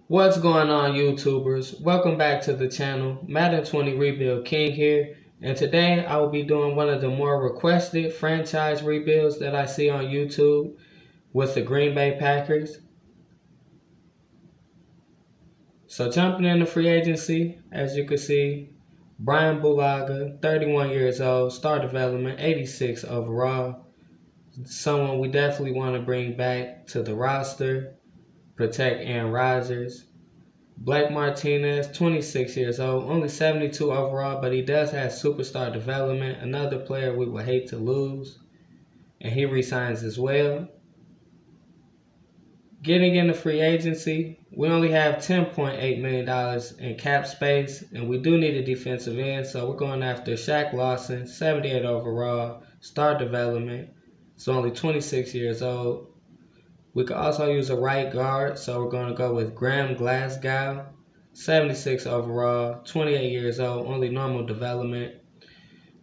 What's going on, YouTubers? Welcome back to the channel. Madden 20 Rebuild King here, and today I will be doing one of the more requested franchise rebuilds that I see on YouTube with the Green Bay Packers. So jumping into free agency, as you can see, Brian Bulaga, 31 years old, star development, 86 overall. Someone we definitely want to bring back to the roster, protect Aaron Rodgers. Blake Martinez, 26 years old, only 72 overall, but he does have superstar development. Another player we would hate to lose, and he resigns as well. Getting into free agency, we only have $10.8 million in cap space, and we do need a defensive end, so we're going after Shaq Lawson, 78 overall, star development, so only 26 years old. We could also use a right guard, so we're going to go with Graham Glasgow, 76 overall, 28 years old, only normal development.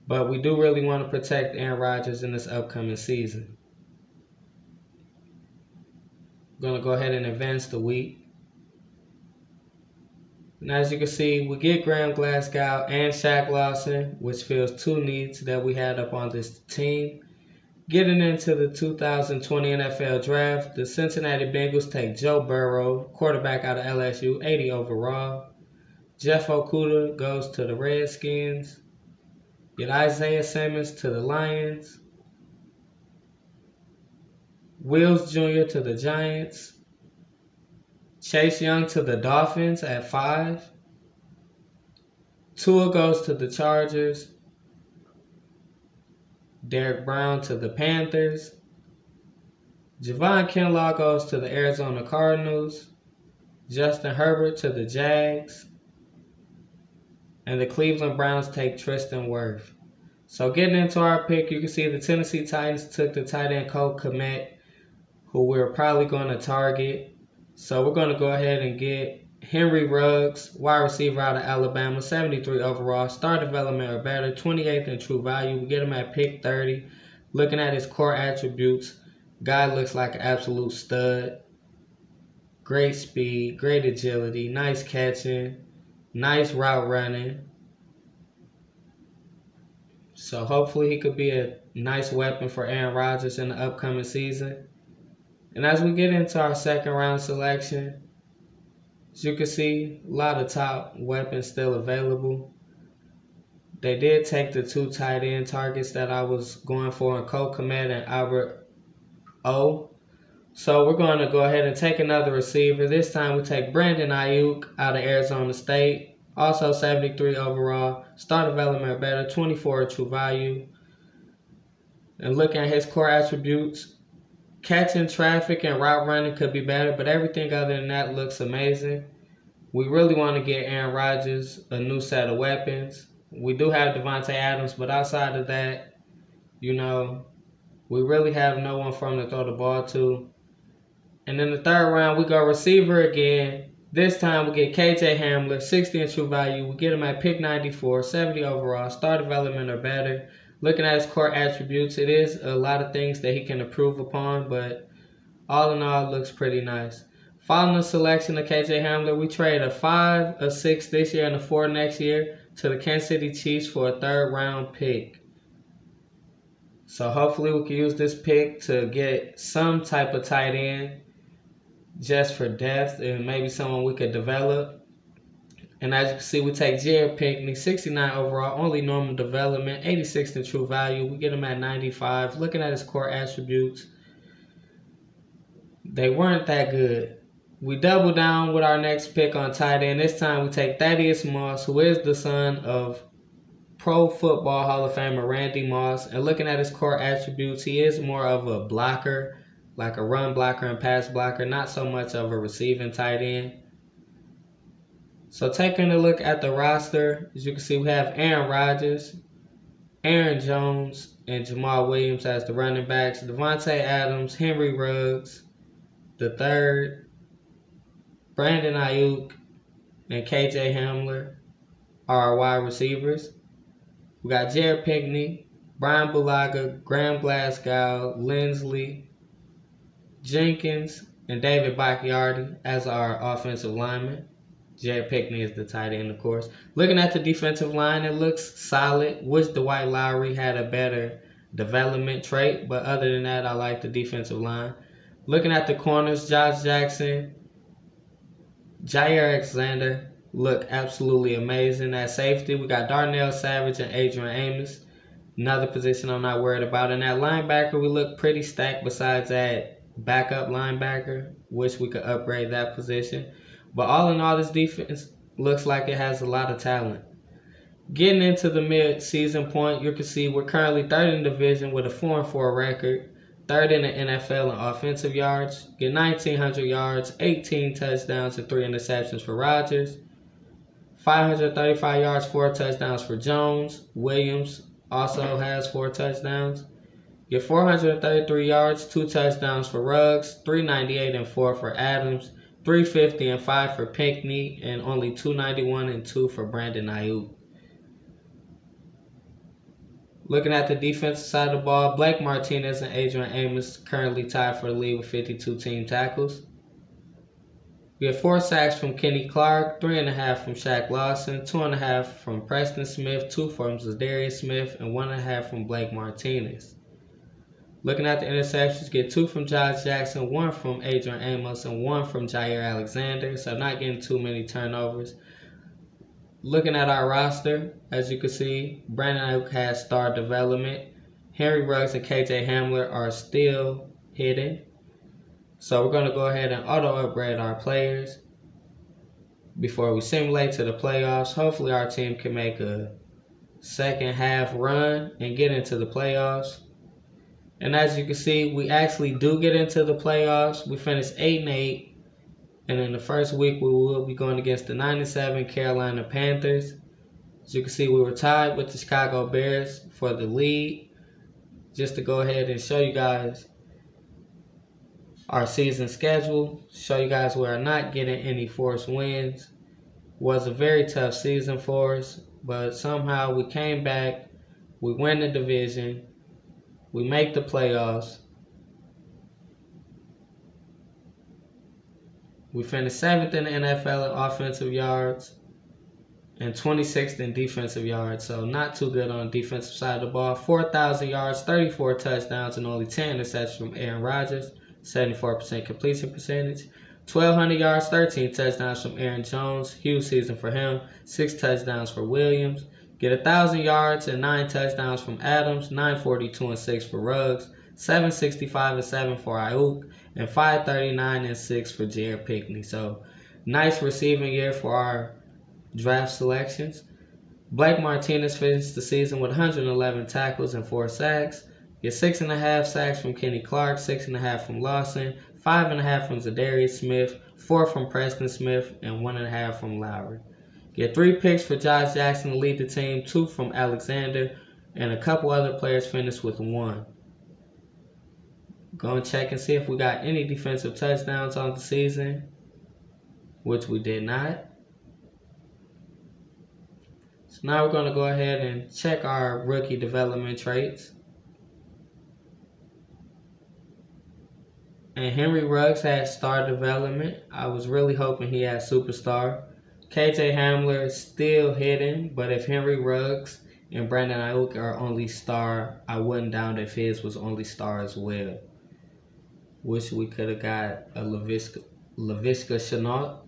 But we do really want to protect Aaron Rodgers in this upcoming season. We're going to go ahead and advance the week. And as you can see, we get Graham Glasgow and Shaq Lawson, which fills two needs that we had up on this team. Getting into the 2020 NFL Draft, the Cincinnati Bengals take Joe Burrow, quarterback out of LSU, 80 overall. Jeff Okudah goes to the Redskins. Get Isaiah Simmons to the Lions. Wills Jr. to the Giants. Chase Young to the Dolphins at 5. Tua goes to the Chargers. Derek Brown to the Panthers. Javon Kinlaw goes to the Arizona Cardinals. Justin Herbert to the Jags. And the Cleveland Browns take Tristan Wirfs. So getting into our pick, you can see the Tennessee Titans took the tight end Cole Kmet, who we're probably going to target. So we're going to go ahead and get Henry Ruggs, wide receiver out of Alabama, 73 overall, star development or better, 28th in true value. We get him at pick 30. Looking at his core attributes, guy looks like an absolute stud. Great speed, great agility, nice catching, nice route running. So hopefully he could be a nice weapon for Aaron Rodgers in the upcoming season. And as we get into our second round selection, as you can see, a lot of top weapons still available. They did take the two tight end targets that I was going for in Cole Kmet and Albert O. So we're going to go ahead and take another receiver. This time we take Brandon Ayuk out of Arizona State. Also 73 overall, star development or better, 24 true value. And looking at his core attributes, catching traffic and route running could be better, but everything other than that looks amazing. We really want to get Aaron Rodgers a new set of weapons. We do have Devontae Adams, but outside of that, we really have no one for him to throw the ball to. And in the third round, we go receiver again. This time we get KJ Hamler, 60 in true value. We get him at pick 94, 70 overall, star development or better. Looking at his core attributes, it is a lot of things that he can improve upon, but all in all, it looks pretty nice. Following the selection of KJ Hamler, we trade a 5, a 6 this year, and a 4 next year to the Kansas City Chiefs for a third round pick. So hopefully we can use this pick to get some type of tight end just for depth and maybe someone we could develop. And as you can see, we take Jared Pinkney, 69 overall, only normal development, 86 in true value. We get him at 95. Looking at his core attributes, they weren't that good. We double down with our next pick on tight end. This time we take Thaddeus Moss, who is the son of Pro Football Hall of Famer Randy Moss. And looking at his core attributes, he is more of a blocker, like a run blocker and pass blocker, not so much of a receiving tight end. So taking a look at the roster, as you can see, we have Aaron Rodgers, Aaron Jones, and Jamal Williams as the running backs. Devontae Adams, Henry Ruggs, the third, Brandon Ayuk, and KJ Hamler are our wide receivers. We got Jared Pinkney, Brian Bulaga, Graham Glasgow, Lindsley, Jenkins, and David Bakhtiari as our offensive lineman. Jared Pickney is the tight end, of course. Looking at the defensive line, it looks solid. Wish Dwight Lowry had a better development trait, but other than that, I like the defensive line. Looking at the corners, Josh Jackson, Jair Alexander look absolutely amazing. At safety, we got Darnell Savage and Adrian Amos. Another position I'm not worried about. And at linebacker, we look pretty stacked besides that backup linebacker. Wish we could upgrade that position. But all in all, this defense looks like it has a lot of talent. Getting into the mid-season point, you can see we're currently third in the division with a 4-4 record. Third in the NFL in offensive yards. Get 1,900 yards, 18 touchdowns, and 3 interceptions for Rodgers. 535 yards, 4 touchdowns for Jones. Williams also has 4 touchdowns. Get 433 yards, 2 touchdowns for Ruggs. 398 and 4 for Adams. 350 and 5 for Pinkney, and only 291 and 2 for Brandon Ayuk. Looking at the defensive side of the ball, Blake Martinez and Adrian Amos currently tied for the lead with 52 team tackles. We have 4 sacks from Kenny Clark, 3.5 from Shaq Lawson, 2.5 from Preston Smith, 2 from Zadarius Smith, and 1.5 from Blake Martinez. Looking at the interceptions, get 2 from Josh Jackson, 1 from Adrian Amos, and 1 from Jair Alexander, so not getting too many turnovers. Looking at our roster, as you can see, Brandon Ayuk has star development. Henry Ruggs and KJ Hamler are still hidden. So we're going to go ahead and auto-upgrade our players before we simulate to the playoffs. Hopefully our team can make a second half run and get into the playoffs. And as you can see, we actually do get into the playoffs. We finished 8-8. And in the first week, we will be going against the 9-7 Carolina Panthers. As you can see, we were tied with the Chicago Bears for the lead. Just to go ahead and show you guys our season schedule, show you guys we are not getting any forced wins. It was a very tough season for us, but somehow we came back, we win the division, we make the playoffs. We finished 7th in the NFL in offensive yards and 26th in defensive yards. So not too good on the defensive side of the ball. 4,000 yards, 34 touchdowns, and only 10 interceptions from Aaron Rodgers. 74% completion percentage. 1,200 yards, 13 touchdowns from Aaron Jones. Huge season for him. 6 touchdowns for Williams. Get 1,000 yards and 9 touchdowns from Adams. 942 and 6 for Ruggs. 765 and 7 for Ayuk. And 539 and 6 for Jared Pickney. So nice receiving year for our draft selections. Blake Martinez finished the season with 111 tackles and 4 sacks. Get 6.5 sacks from Kenny Clark, 6.5 from Lawson, 5.5 from Zadarius Smith, 4 from Preston Smith, and 1.5 from Lowry. Get 3 picks for Josh Jackson to lead the team, 2 from Alexander, and a couple other players finished with 1. Go and check and see if we got any defensive touchdowns on the season, which we did not. So now we're going to go ahead and check our rookie development traits. And Henry Ruggs had star development. I was really hoping he had superstar. KJ Hamler is still hidden, but if Henry Ruggs and Brandon Ayuk are only star, I wouldn't doubt if his was only star as well. Wish we could have got a Laviska Shenault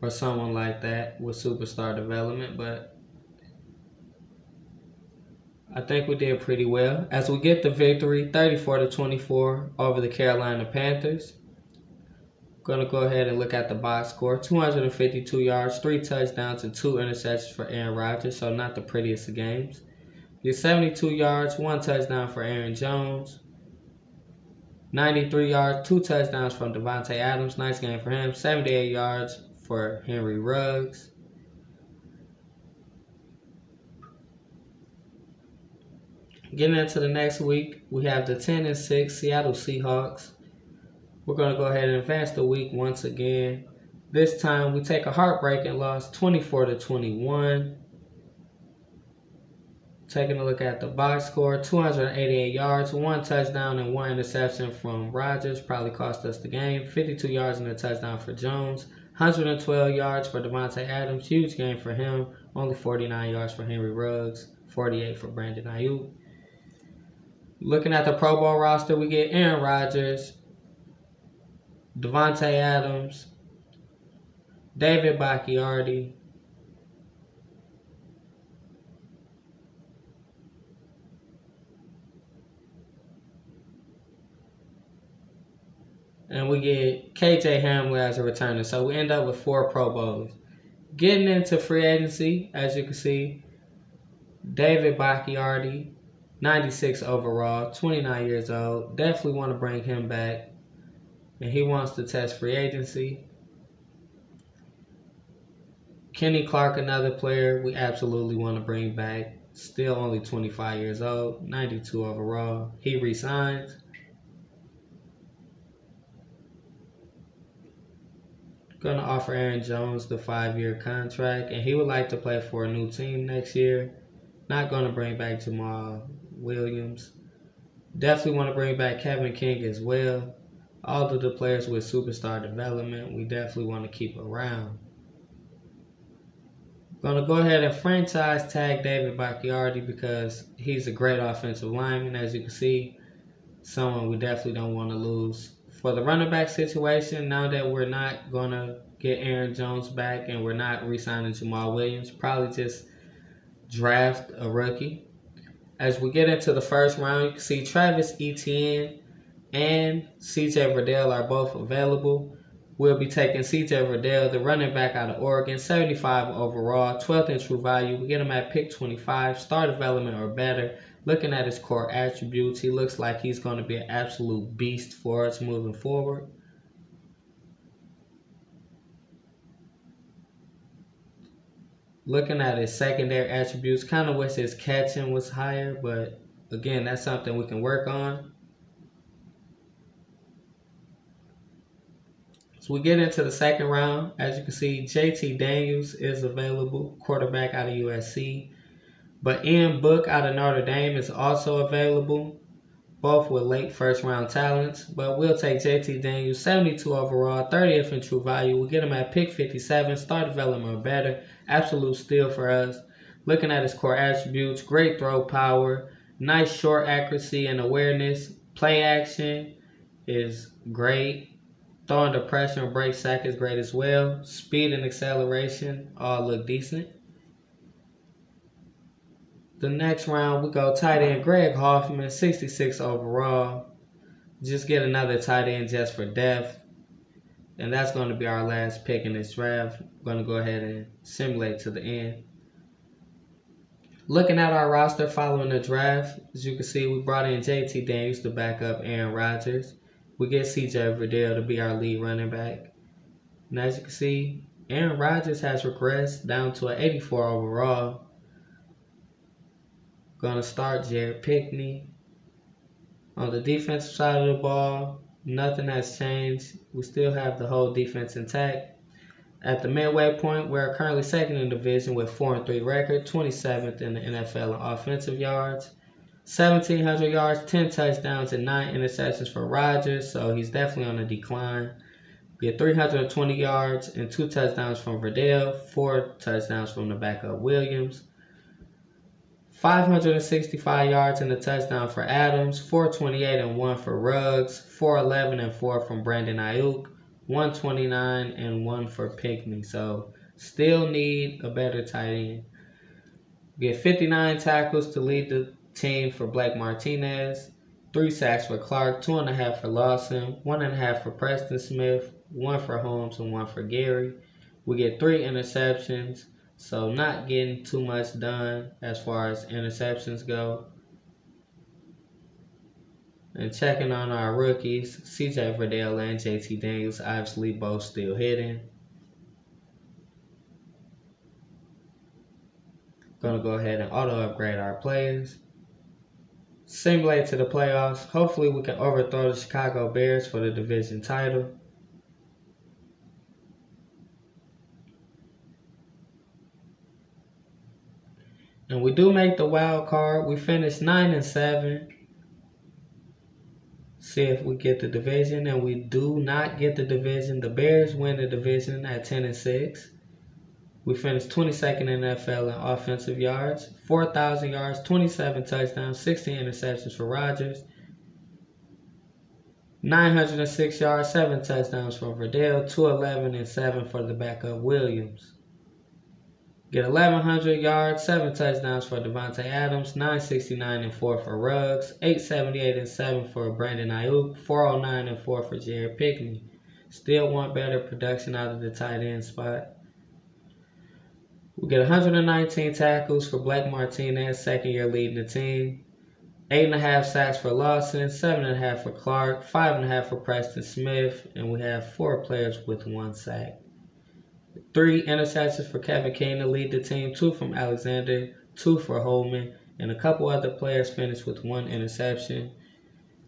or someone like that with superstar development, but I think we did pretty well. As we get the victory, 34-24 over the Carolina Panthers. Going to go ahead and look at the box score. 252 yards, 3 touchdowns, and 2 interceptions for Aaron Rodgers, so not the prettiest of games. Get 72 yards, 1 touchdown for Aaron Jones. 93 yards, 2 touchdowns from Devontae Adams. Nice game for him. 78 yards for Henry Ruggs. Getting into the next week, we have the 10-6 Seattle Seahawks. We're going to go ahead and advance the week once again. This time, we take a heartbreaking loss, 24-21. Taking a look at the box score, 288 yards, 1 touchdown, and 1 interception from Rodgers. Probably cost us the game. 52 yards and a touchdown for Jones. 112 yards for Devontae Adams. Huge game for him. Only 49 yards for Henry Ruggs. 48 for Brandon Ayuk. Looking at the Pro Bowl roster, we get Aaron Rodgers, Devontae Adams, David Bakhtiari, and we get KJ Hamler as a returner. So we end up with 4 Pro Bowlers. Getting into free agency, as you can see, David Bakhtiari, 96 overall, 29 years old. Definitely want to bring him back. And he wants to test free agency. Kenny Clark, another player we absolutely want to bring back. Still only 25 years old, 92 overall. He resigns. Going to offer Aaron Jones the 5-year contract, and he would like to play for a new team next year. Not going to bring back Jamal Williams. Definitely want to bring back Kevin King as well. All of the players with superstar development, we definitely want to keep around. Going to go ahead and franchise tag David Bakhtiari because he's a great offensive lineman, as you can see. Someone we definitely don't want to lose. For the running back situation, now that we're not going to get Aaron Jones back and we're not re-signing Jamal Williams, probably just draft a rookie. As we get into the first round, you can see Travis Etienne and CJ Verdell are both available. We'll be taking CJ Verdell, the running back out of Oregon, 75 overall, 12th in true value. We get him at pick 25, star development or better. Looking at his core attributes, he looks like he's going to be an absolute beast for us moving forward. Looking at his secondary attributes, kind of wish his catching was higher, but again, that's something we can work on. So we get into the second round. As you can see, JT Daniels is available, quarterback out of USC. But Ian Book out of Notre Dame is also available, both with late first round talents. But we'll take JT Daniels, 72 overall, 30th in true value. We'll get him at pick 57, star development or better. Absolute steal for us. Looking at his core attributes, great throw power, nice short accuracy and awareness. Play action is great. Throwing the pressure and break sack is great as well. Speed and acceleration all look decent. The next round, we go tight end Greg Hoffman, 66 overall. Just get another tight end just for depth. And that's going to be our last pick in this draft. I'm going to go ahead and simulate to the end. Looking at our roster following the draft, as you can see, we brought in JT Daniels to back up Aaron Rodgers. We get CJ Verdell to be our lead running back. And as you can see, Aaron Rodgers has regressed down to an 84 overall. Going to start Jared Pickney. On the defensive side of the ball, nothing has changed. We still have the whole defense intact. At the midway point, we're currently second in the division with 4-3 record, 27th in the NFL in offensive yards. 1,700 yards, 10 touchdowns, and 9 interceptions for Rodgers, so he's definitely on the decline. We had 320 yards and 2 touchdowns from Verdell, 4 touchdowns from the backup Williams. 565 yards and a touchdown for Adams, 428 and 1 for Ruggs, 411 and 4 from Brandon Ayuk, 129 and 1 for Pinkney. So still need a better tight end. We get 59 tackles to lead the team for Blake Martinez, 3 sacks for Clark, 2.5 for Lawson, 1.5 for Preston Smith, 1 for Holmes and 1 for Gary. We get 3 interceptions. So not getting too much done as far as interceptions go. And checking on our rookies, CJ Verdell and JT Daniels, obviously both still hitting. Gonna go ahead and auto upgrade our players. Simulate to the playoffs. Hopefully we can overthrow the Chicago Bears for the division title. And we do make the wild card. We finished 9-7. See if we get the division, and we do not get the division. The Bears win the division at 10-6. We finished 22nd in the NFL in offensive yards, 4,000 yards, 27 touchdowns, 16 interceptions for Rodgers, 906 yards, 7 touchdowns for Verdell, 211 and 7 for the backup Williams. Get 1,100 yards, 7 touchdowns for Devontae Adams, 969 and 4 for Ruggs, 878 and 7 for Brandon Ayuk, 409 and 4 for Jared Pickney. Still want better production out of the tight end spot. We get 119 tackles for Blake Martinez, second year leading the team. 8.5 sacks for Lawson, 7.5 for Clark, 5.5 for Preston Smith, and we have 4 players with 1 sack. 3 interceptions for Kevin King to lead the team, 2 from Alexander, 2 for Holman, and a couple other players finished with 1 interception.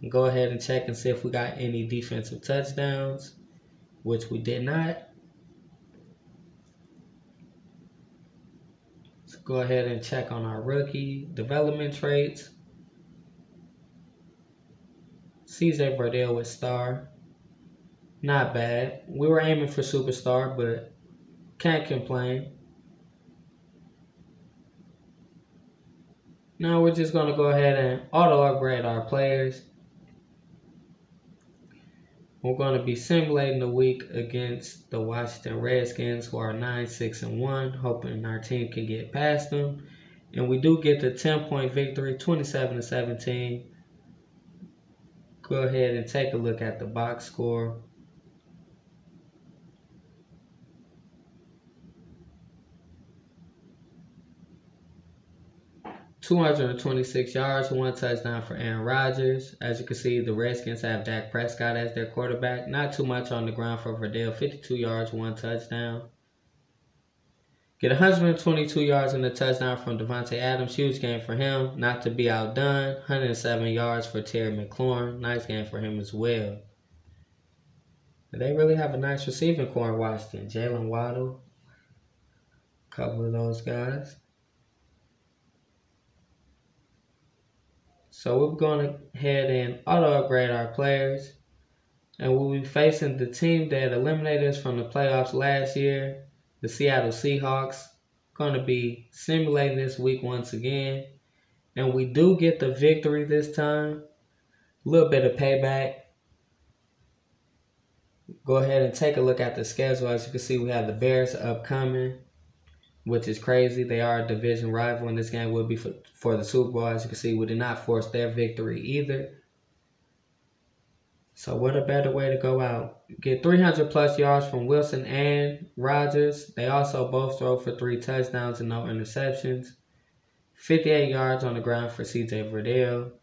And go ahead and check and see if we got any defensive touchdowns, which we did not. So go ahead and check on our rookie development traits. CJ Verdell with star. Not bad. We were aiming for superstar, but can't complain. Now we're just going to go ahead and auto upgrade our players. We're going to be simulating the week against the Washington Redskins, who are 9-6-1, hoping our team can get past them. And we do get the 10-point victory, 27-17. Go ahead and take a look at the box score. .226 yards, 1 touchdown for Aaron Rodgers. As you can see, the Redskins have Dak Prescott as their quarterback. Not too much on the ground for Verdell. 52 yards, 1 touchdown. Get 122 yards and a touchdown from Devontae Adams. Huge game for him. Not to be outdone. 107 yards for Terry McLaurin. Nice game for him as well. They really have a nice receiving core in Washington. Jalen Waddle. A couple of those guys. So we're going to head and auto upgrade our players. And we'll be facing the team that eliminated us from the playoffs last year, the Seattle Seahawks. Going to be simulating this week once again. And we do get the victory this time. A little bit of payback. Go ahead and take a look at the schedule. As you can see, we have the Bears upcoming, which is crazy. They are a division rival, and this game will be for the Super Bowl. As you can see, we did not force their victory either. So what a better way to go out. Get 300-plus yards from Wilson and Rodgers. They also both throw for 3 touchdowns and no interceptions. 58 yards on the ground for CJ Verdell.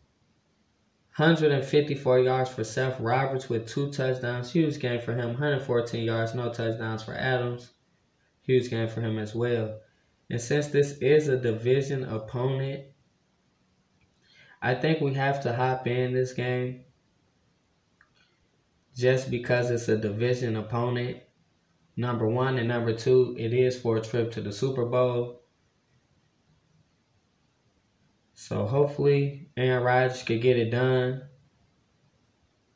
154 yards for Seth Roberts with 2 touchdowns. Huge game for him. 114 yards, no touchdowns for Adams. Huge game for him as well. And since this is a division opponent, I think we have to hop in this game just because it's a division opponent. Number 1 and number 2, it is for a trip to the Super Bowl. So hopefully Aaron Rodgers could get it done,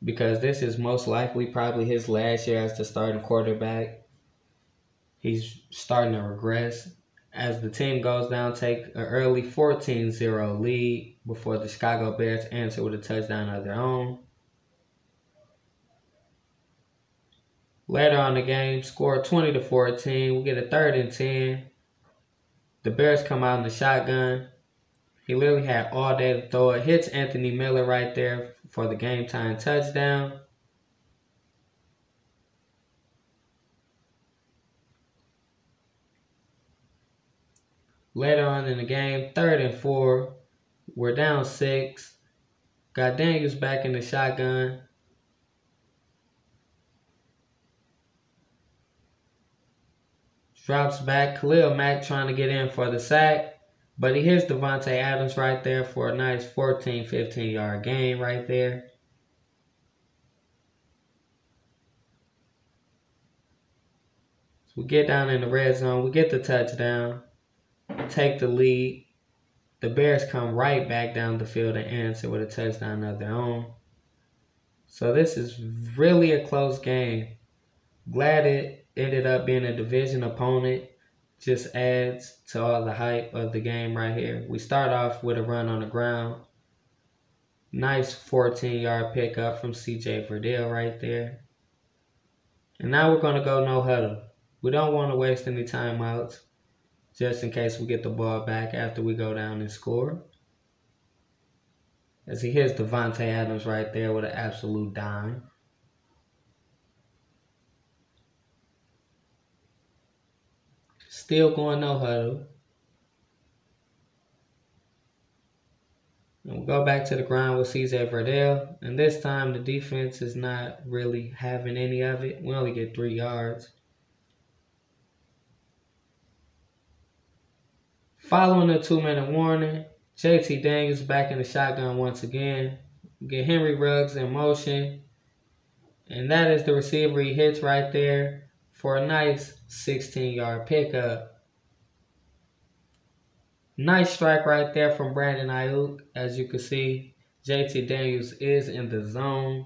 because this is most likely probably his last year as the starting quarterback. He's starting to regress as the team goes down, take an early 14-0 lead before the Chicago Bears answer with a touchdown of their own. Later on the game, score 20-14. We get a 3rd and 10. The Bears come out in the shotgun. He literally had all day to throw it. Hits Anthony Miller right there for the game time touchdown. Later on in the game, 3rd and 4. We're down 6. Got Daniels back in the shotgun. Drops back. Khalil Mack trying to get in for the sack. But he hits Devontae Adams right there for a nice 14, 15-yard gain right there. So we get down in the red zone. We get the touchdown. Take the lead. the Bears come right back down the field and answer with a touchdown of their own. So this is really a close game. Glad it ended up being a division opponent. Just adds to all the hype of the game right here. We start off with a run on the ground. Nice 14-yard pickup from C.J. Verdell right there. And now we're going to go no huddle. We don't want to waste any timeouts just in case we get the ball back after we go down and score. As he hits Davante Adams right there with an absolute dime. Still going no huddle. And we'll go back to the ground with C.J. Verdell. And this time the defense is not really having any of it. We only get 3 yards. Following a 2-minute warning, JT Daniels back in the shotgun once again. Get Henry Ruggs in motion. And that is the receiver he hits right there for a nice 16-yard pickup. Nice strike right there from Brandon Ayuk. As you can see, JT Daniels is in the zone.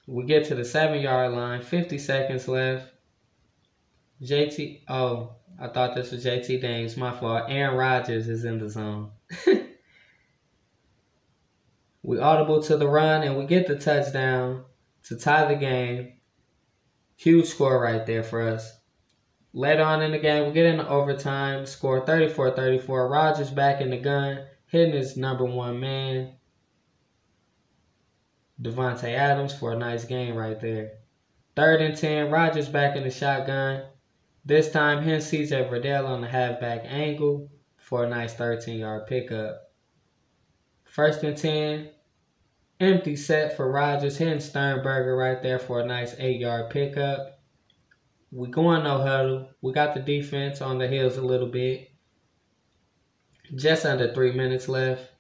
We get to the 7-yard line, 50 seconds left. I thought this was JT Daniels, my fault. Aaron Rodgers is in the zone. We audible to the run and we get the touchdown to tie the game. Huge score right there for us. Later on in the game, we get into overtime, score 34-34. Rodgers back in the gun, hitting his number 1 man, Davante Adams, for a nice game right there. 3rd and 10, Rodgers back in the shotgun. This time, him C.J. Verdell on the halfback angle for a nice 13-yard pickup. 1st and 10, empty set for Rodgers, hitting Sternberger right there for a nice 8-yard pickup. We going no huddle. We got the defense on the heels a little bit. Just under 3 minutes left.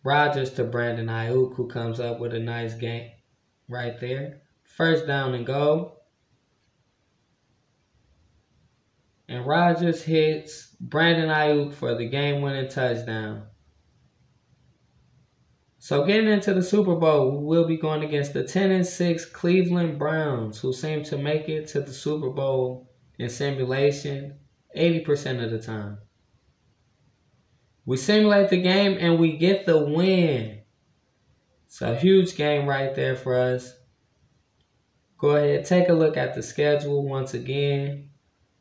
Rodgers to Brandon Ayuk, who comes up with a nice game right there. 1st down and goal. And Rodgers hits Brandon Ayuk for the game-winning touchdown. So getting into the Super Bowl, we will be going against the 10-6 Cleveland Browns, who seem to make it to the Super Bowl in simulation 80% of the time. We simulate the game and we get the win. So huge game right there for us. Go ahead, take a look at the schedule once again.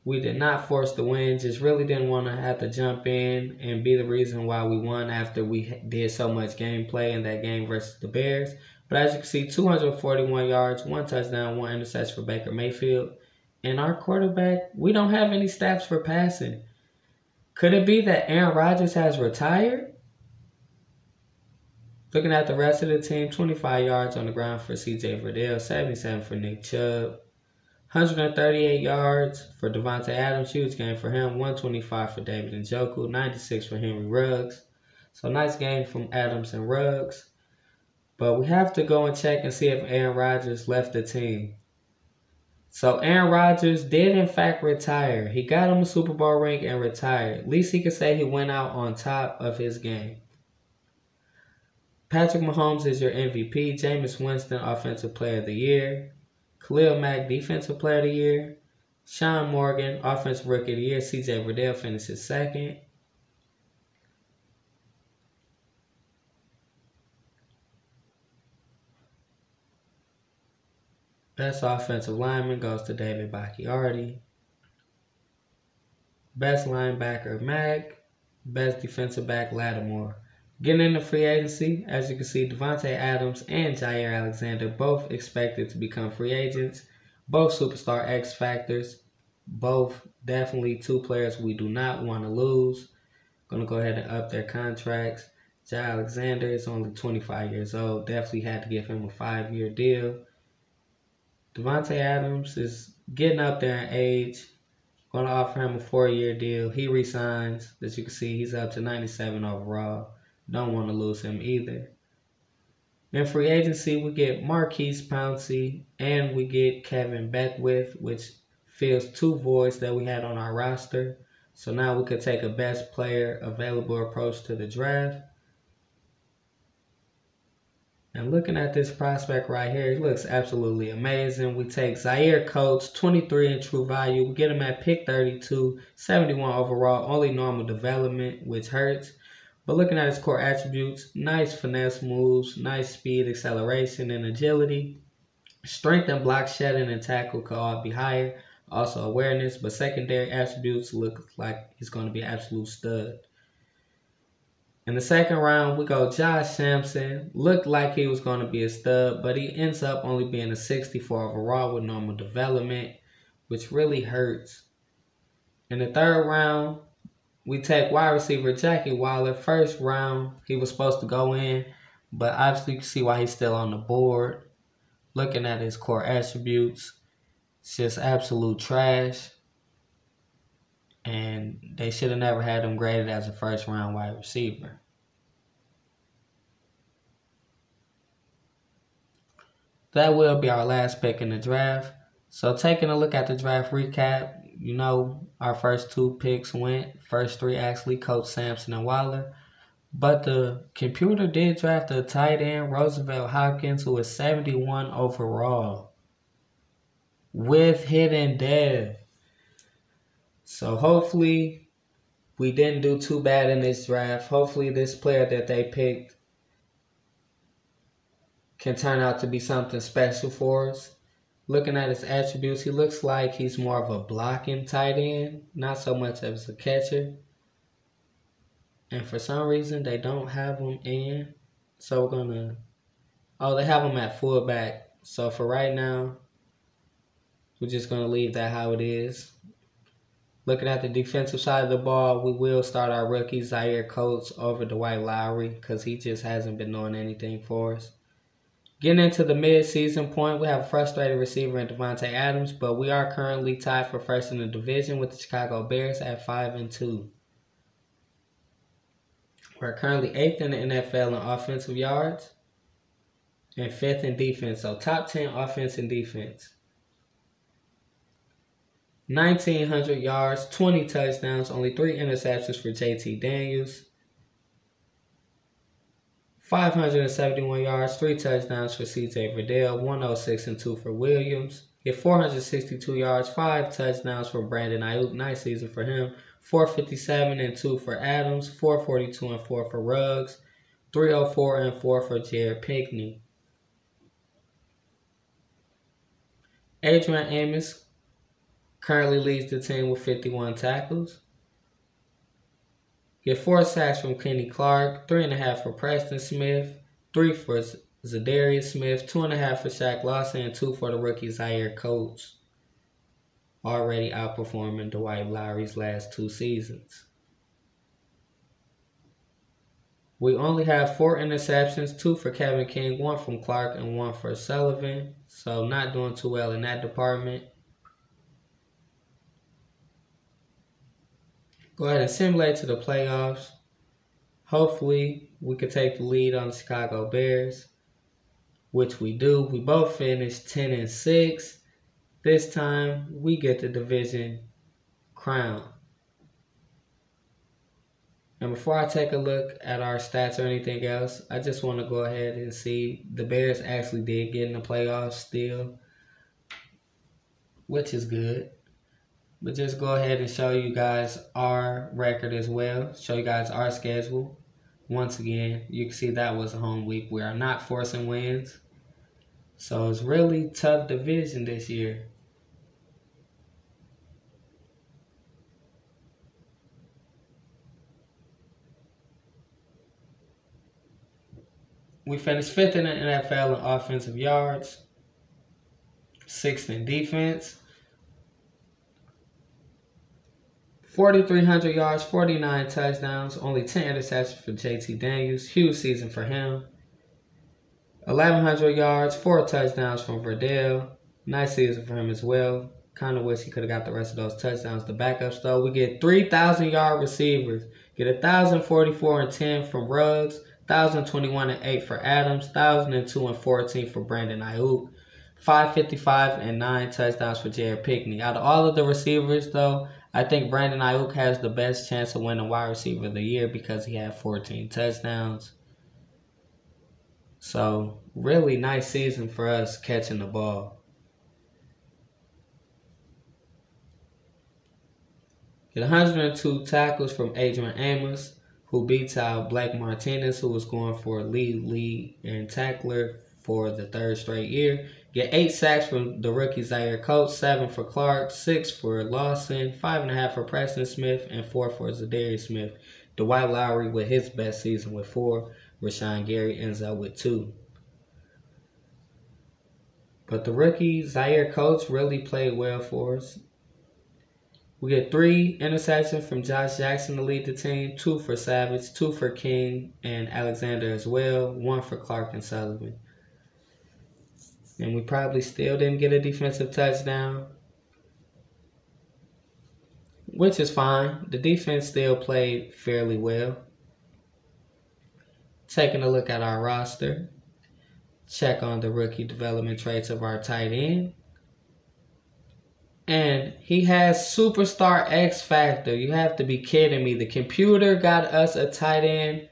We did not force the win, just really didn't want to have to jump in and be the reason why we won after we did so much gameplay in that game versus the Bears. But as you can see, 241 yards, 1 touchdown, 1 interception for Baker Mayfield. And our quarterback, we don't have any stats for passing. Could it be that Aaron Rodgers has retired? Looking at the rest of the team, 25 yards on the ground for C.J. Verdell, 77 for Nick Chubb. 138 yards for Davante Adams, huge game for him. 125 for David Njoku, 96 for Henry Ruggs. So nice game from Adams and Ruggs. But we have to go and check and see if Aaron Rodgers left the team. So Aaron Rodgers did in fact retire. He got him a Super Bowl ring and retired. At least he could say he went out on top of his game. Patrick Mahomes is your MVP. Jameis Winston, Offensive Player of the Year. Khalil Mack, Defensive Player of the Year. Sean Morgan, Offensive Rookie of the Year. C.J. Verdell finishes 2nd. Best Offensive Lineman goes to David Bakhtiari. Best Linebacker, Mack. Best Defensive Back, Lattimore. Getting into free agency, as you can see, Davante Adams and Jair Alexander both expected to become free agents. Both superstar X factors. Both definitely 2 players we do not want to lose. Going to go ahead and up their contracts. Jair Alexander is only 25 years old. Definitely had to give him a 5-year deal. Davante Adams is getting up there in age. Going to offer him a 4-year deal. He resigns. As you can see, he's up to 97 overall. Don't want to lose him either. In free agency, we get Marquise Pouncey and we get Kevin Beckwith, which fills 2 voids that we had on our roster. So now we could take a best player available approach to the draft. And looking at this prospect right here, he looks absolutely amazing. We take Zaire Coates, 23 in true value. We get him at pick 32, 71 overall, only normal development, which hurts. But looking at his core attributes, nice finesse moves, nice speed, acceleration, and agility. Strength and block shedding and tackle could all be higher. Also awareness, but secondary attributes look like he's going to be an absolute stud. In the second round, we go Josh Sampson. Looked like he was going to be a stud, but he ends up only being a 64 overall with normal development, which really hurts. In the third round, we take wide receiver Jackie Waller. First round, he was supposed to go in, but obviously you can see why he's still on the board. Looking at his core attributes, it's just absolute trash. And they should have never had him graded as a first round wide receiver. That will be our last pick in the draft. So taking a look at the draft recap, you know our first two picks went. First three actually, Coach Sampson and Waller. But the computer did draft a tight end, Roosevelt Hopkins, who is 71 overall with hidden depth. So hopefully we didn't do too bad in this draft. Hopefully this player that they picked can turn out to be something special for us. Looking at his attributes, he looks like he's more of a blocking tight end, not so much as a catcher. And for some reason, they don't have him in. So we're going to... Oh, they have him at fullback. So for right now, we're just going to leave that how it is. Looking at the defensive side of the ball, we will start our rookie Zaire Coates over Dwight Lowry because he just hasn't been doing anything for us. Getting into the mid-season point, we have a frustrated receiver in Devontae Adams, but we are currently tied for first in the division with the Chicago Bears at 5-2. We're currently 8th in the NFL in offensive yards and 5th in defense, so top 10 offense and defense. 1,900 yards, 20 touchdowns, only 3 interceptions for JT Daniels. 571 yards, 3 touchdowns for CJ Verdell, 106 and 2 for Williams. Get 462 yards, 5 touchdowns for Brandon Ayuk. Nice season for him. 457 and 2 for Adams, 442 and 4 for Ruggs, 304 and 4 for Jared Pinkney. Adrian Amos currently leads the team with 51 tackles. Get 4 sacks from Kenny Clark, 3.5 for Preston Smith, 3 for Zadarius Smith, 2.5 for Shaq Lawson, and 2 for the rookie Zaire Coates. Already outperforming Dwight Lowry's last 2 seasons. We only have 4 interceptions, 2 for Kevin King, 1 from Clark, and 1 for Sullivan. So not doing too well in that department. Go ahead and simulate to the playoffs. Hopefully, we could take the lead on the Chicago Bears, which we do. We both finished 10-6. This time, we get the division crown. And before I take a look at our stats or anything else, I just want to go ahead and see the Bears actually did get in the playoffs still, which is good. But just go ahead and show you guys our record as well. Show you guys our schedule. Once again, you can see that was a home week. We are not forcing wins. So it's really tough division this year. We finished 5th in the NFL in offensive yards, 6th in defense, 4,300 yards, 49 touchdowns, only 10 interceptions for JT Daniels. Huge season for him. 1,100 yards, 4 touchdowns from Verdell. Nice season for him as well. Kind of wish he could have got the rest of those touchdowns. The backups, though, we get 3,000-yard receivers. Get 1,044 and 10 from Ruggs, 1,021 and 8 for Adams, 1,002 and 14 for Brandon Ayuk, 555 and 9 touchdowns for Jared Pinkney. Out of all of the receivers, though, I think Brandon Ayuk has the best chance of winning wide receiver of the year because he had 14 touchdowns. So, really nice season for us catching the ball. Get 102 tackles from Adrian Amos, who beats out Blake Martinez, who was going for lead and tackler for the third straight year. Get 8 sacks from the rookie Zaire Coates, 7 for Clark, 6 for Lawson, 5.5 for Preston Smith, and 4 for Zadarius Smith. Dwight Lowry with his best season with 4. Rashawn Gary ends up with 2. But the rookie Zaire Coates really played well for us. We get 3 interceptions from Josh Jackson to lead the team, 2 for Savage, 2 for King and Alexander as well, 1 for Clark and Sullivan. And we probably still didn't get a defensive touchdown, which is fine. The defense still played fairly well. Taking a look at our roster, check on the rookie development traits of our tight end. And he has superstar X factor. You have to be kidding me. The computer got us a tight end.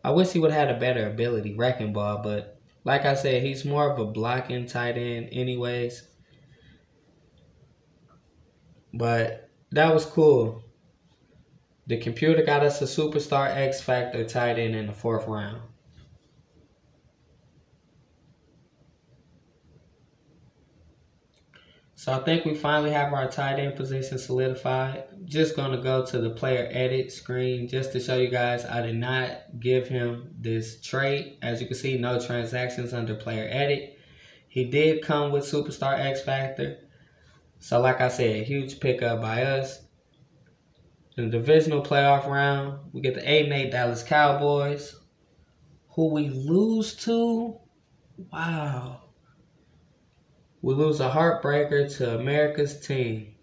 I wish he would have had a better ability, wrecking ball, but like I said, he's more of a blocking tight end anyways. But that was cool. The computer got us a superstar X factor tight end in the 4th round. So I think we finally have our tight end position solidified. Just going to go to the player edit screen just to show you guys I did not give him this trait. As you can see, no transactions under player edit. He did come with Superstar X Factor. So like I said, huge pickup by us. In the divisional playoff round, we get the 8-8 Dallas Cowboys, who we lose to. Wow. We lose a heartbreaker to America's team.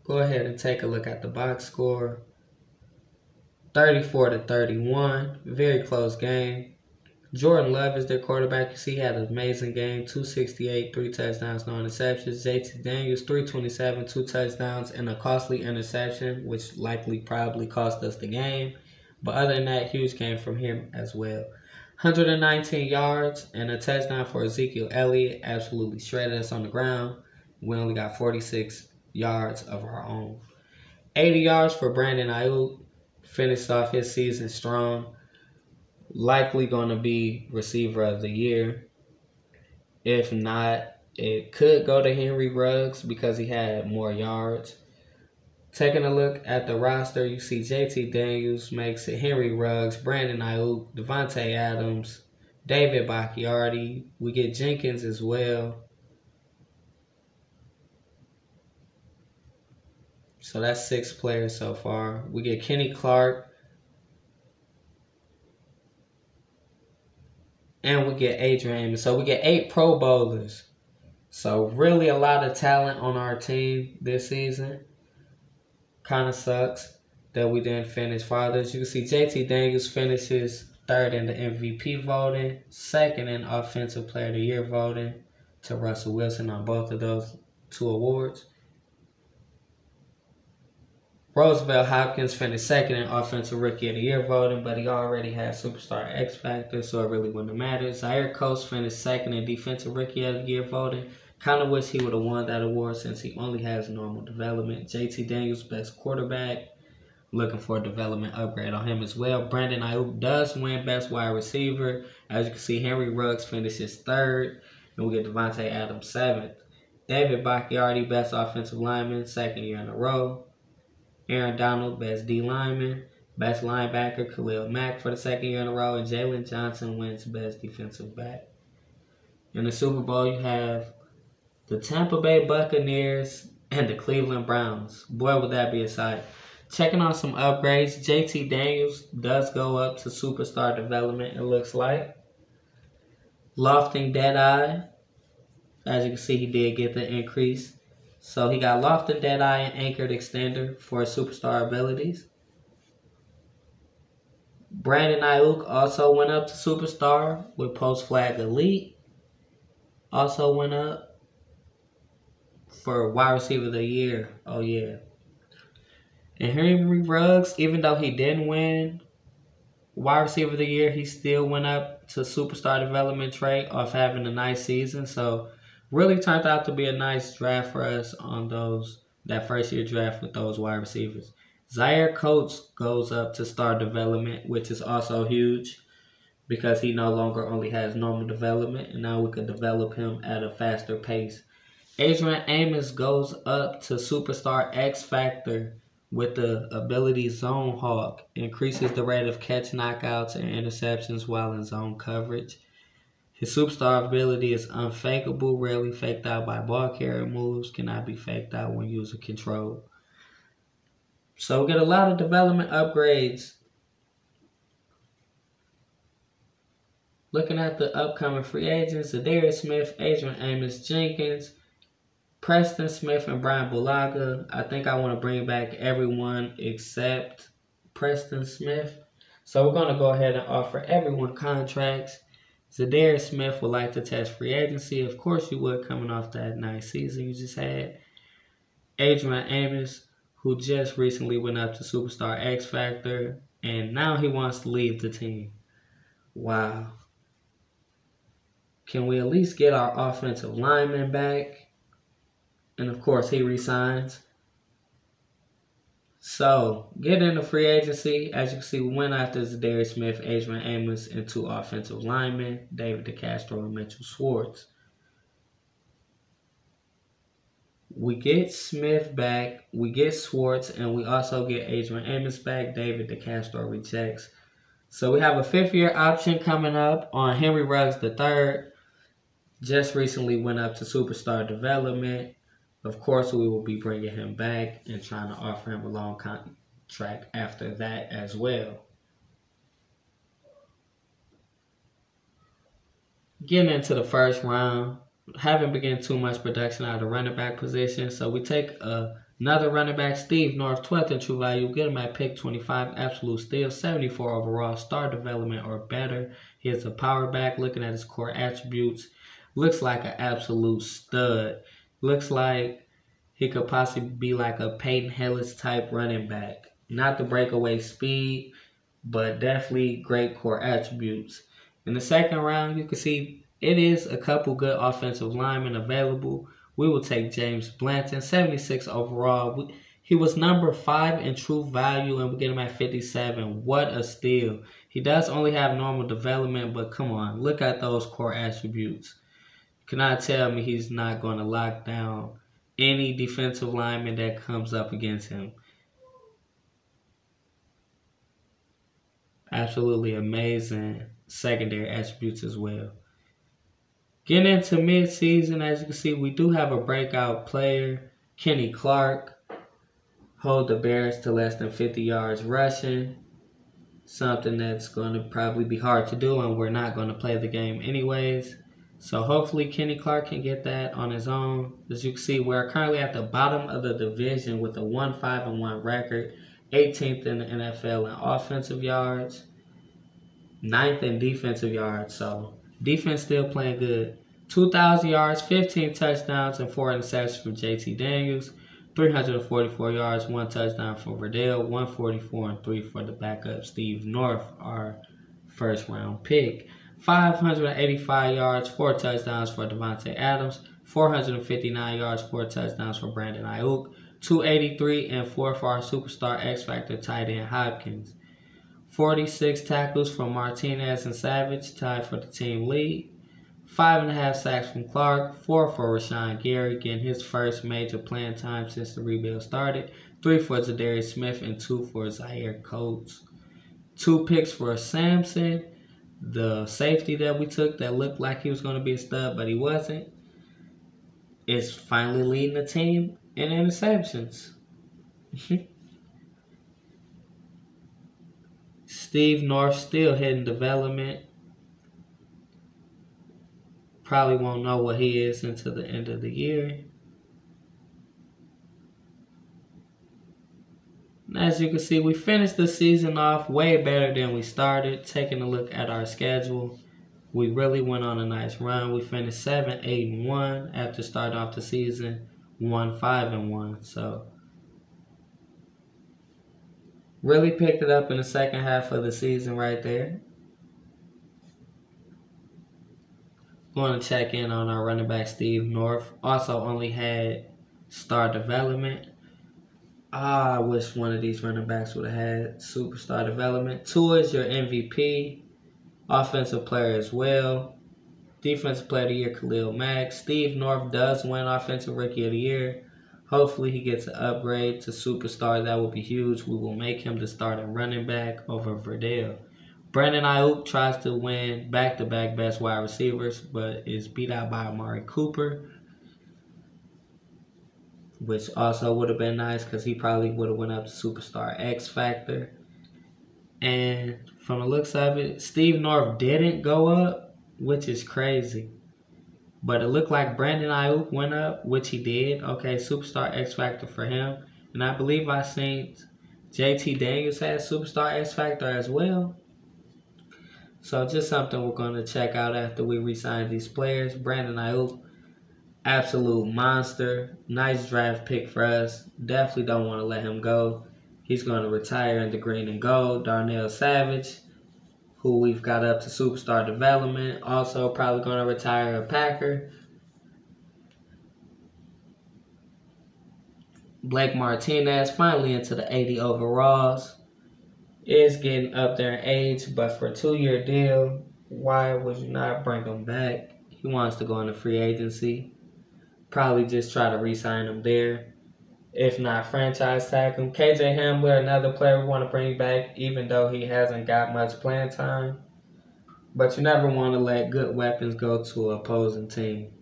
Go ahead and take a look at the box score. 34-31. Very close game. Jordan Love is their quarterback. You see, he had an amazing game. 268, 3 touchdowns, no interceptions. JT Daniels, 327, 2 touchdowns, and a costly interception, which probably cost us the game. But other than that, huge game from him as well. 119 yards and a touchdown for Ezekiel Elliott. Absolutely shredded us on the ground. We only got 46 yards of our own. 80 yards for Brandon Ayuk. Finished off his season strong. Likely going to be receiver of the year. If not, it could go to Henry Ruggs because he had more yards. Taking a look at the roster, you see JT Daniels makes it, Henry Ruggs, Brandon Ayuk, Devontae Adams, David Bakhtiari. We get Jenkins as well. So that's 6 players so far. We get Kenny Clark. And we get Adrian Amos. So we get 8 Pro Bowlers. So really a lot of talent on our team this season. Kind of sucks that we didn't finish farther. As you can see, JT Daniels finishes 3rd in the MVP voting, 2nd in Offensive Player of the Year voting to Russell Wilson on both of those 2 awards. Roosevelt Hopkins finished 2nd in Offensive Rookie of the Year voting, but he already had Superstar X Factor, so it really wouldn't have mattered. Zaire Coates finished 2nd in Defensive Rookie of the Year voting. Kind of wish he would have won that award since he only has normal development. JT Daniels, best quarterback. Looking for a development upgrade on him as well. Brandon Ayuk does win best wide receiver. As you can see, Henry Ruggs finishes 3rd. And we get Devontae Adams 7th. David Bakhtiari, best offensive lineman, 2nd year in a row. Aaron Donald, best D lineman. Best linebacker, Khalil Mack for the 2nd year in a row. And Jalen Johnson wins best defensive back. In the Super Bowl, you have the Tampa Bay Buccaneers and the Cleveland Browns. Boy, would that be a sight. Checking on some upgrades. JT Daniels does go up to superstar development, it looks like. Lofting Deadeye. As you can see, he did get the increase. So he got Lofting Deadeye and Anchored Extender for his superstar abilities. Brandon Ayuk also went up to superstar with Post Flag Elite. Also went up. for wide receiver of the year. Oh, yeah. And Henry Ruggs, even though he didn't win wide receiver of the year, he still went up to superstar development trait off having a nice season. So really turned out to be a nice draft for us on that first year draft with those wide receivers. Zaire Coates goes up to star development, which is also huge because he no longer only has normal development, and now we can develop him at a faster pace. Adrian Amos goes up to Superstar X Factor with the ability Zone Hawk, increases the rate of catch knockouts and interceptions while in zone coverage. His superstar ability is unfakeable, rarely faked out by ball carrier moves, cannot be faked out when user control. So we get a lot of development upgrades. Looking at the upcoming free agents, Zadarius Smith, Adrian Amos Jenkins, Preston Smith, and Brian Bulaga. I think I want to bring back everyone except Preston Smith. So we're going to go ahead and offer everyone contracts. Zadarius Smith would like to test free agency. Of course you would, coming off that nice season you just had. Adrian Amos, who just recently went up to Superstar X Factor, and now he wants to leave the team. Wow. Can we at least get our offensive lineman back? And of course, he resigns. So, get into free agency. As you can see, we went after Zadarius Smith, Adrian Amos, and 2 offensive linemen, David DeCastro and Mitchell Schwartz. We get Smith back, we get Schwartz, and we also get Adrian Amos back. David DeCastro rejects. So we have a 5th-year option coming up on Henry Ruggs III. Just recently went up to Superstar Development. Of course, we will be bringing him back and trying to offer him a long contract after that as well. Getting into the first round, haven't been getting too much production out of the running back position, so we take another running back, Steve North, 12th in true value, get him at pick 25, absolute steal, 74 overall, star development or better. He is a power back. Looking at his core attributes, looks like an absolute stud. Looks like he could possibly be like a Peyton Hillis type running back. Not the breakaway speed, but definitely great core attributes. In the second round, you can see it is a couple good offensive linemen available. We will take James Blanton, 76 overall. He was number 5 in true value, and we get him at 57. What a steal. He does only have normal development, but come on, look at those core attributes. Cannot tell me he's not going to lock down any defensive lineman that comes up against him. Absolutely amazing secondary attributes as well. Getting into mid-season, as you can see, we do have a breakout player, Kenny Clark. Hold the Bears to less than 50 yards rushing. Something that's going to probably be hard to do, and we're not going to play the game anyways. So hopefully Kenny Clark can get that on his own. As you can see, we're currently at the bottom of the division with a 1-5-1 record, 18th in the NFL in offensive yards, 9th in defensive yards. So defense still playing good. 2,000 yards, 15 touchdowns, and 4 interceptions from JT Daniels. 344 yards, 1 touchdown for Verdell, 144 and 3 for the backup Steve North, our first round pick. 585 yards, 4 touchdowns for Devontae Adams, 459 yards, 4 touchdowns for Brandon Ayuk, 283 and 4 for our superstar X Factor tight end Hopkins. 46 tackles from Martinez and Savage, tied for the team lead. 5.5 sacks from Clark, 4 for Rashawn Gary, getting his first major playing time since the rebuild started. 3 for Zadarius Smith and 2 for Zaire Coates. 2 picks for Sampson, the safety that we took that looked like he was going to be a stud, but he wasn't, is finally leading the team in interceptions. Steve North still hitting development. Probably won't know what he is until the end of the year. And as you can see, we finished the season off way better than we started. Taking a look at our schedule, we really went on a nice run. We finished 7-8-1 after starting off the season won 5-1. So really picked it up in the second half of the season right there. Going to check in on our running back Steve North. Also only had star development. I wish one of these running backs would have had superstar development. Tua is your MVP. Offensive player as well. Defensive player of the year, Khalil Mack. Steve North does win Offensive Rookie of the Year. Hopefully he gets an upgrade to superstar. That will be huge. We will make him the starting running back over Verdell. Brandon Ayuk tries to win back-to-back best wide receivers, but is beat out by Amari Cooper, which also would have been nice because he probably would have went up to Superstar X Factor. And from the looks of it, Steve North didn't go up, which is crazy. But it looked like Brandon Ayuk went up, which he did. Okay, Superstar X Factor for him. And I believe I seen JT Daniels had Superstar X Factor as well. So just something we're going to check out after we re-sign these players. Brandon Ayuk, absolute monster. Nice draft pick for us. Definitely don't want to let him go. He's going to retire in the green and gold. Darnell Savage, who we've got up to superstar development. Also probably going to retire a Packer. Blake Martinez, finally into the 80 overalls. Is getting up there in age, but for a 2-year deal, why would you not bring him back? He wants to go into free agency. Probably just try to re-sign him there. If not, franchise tag him. KJ Hamler, another player we want to bring back, even though he hasn't got much playing time. But you never want to let good weapons go to an opposing team.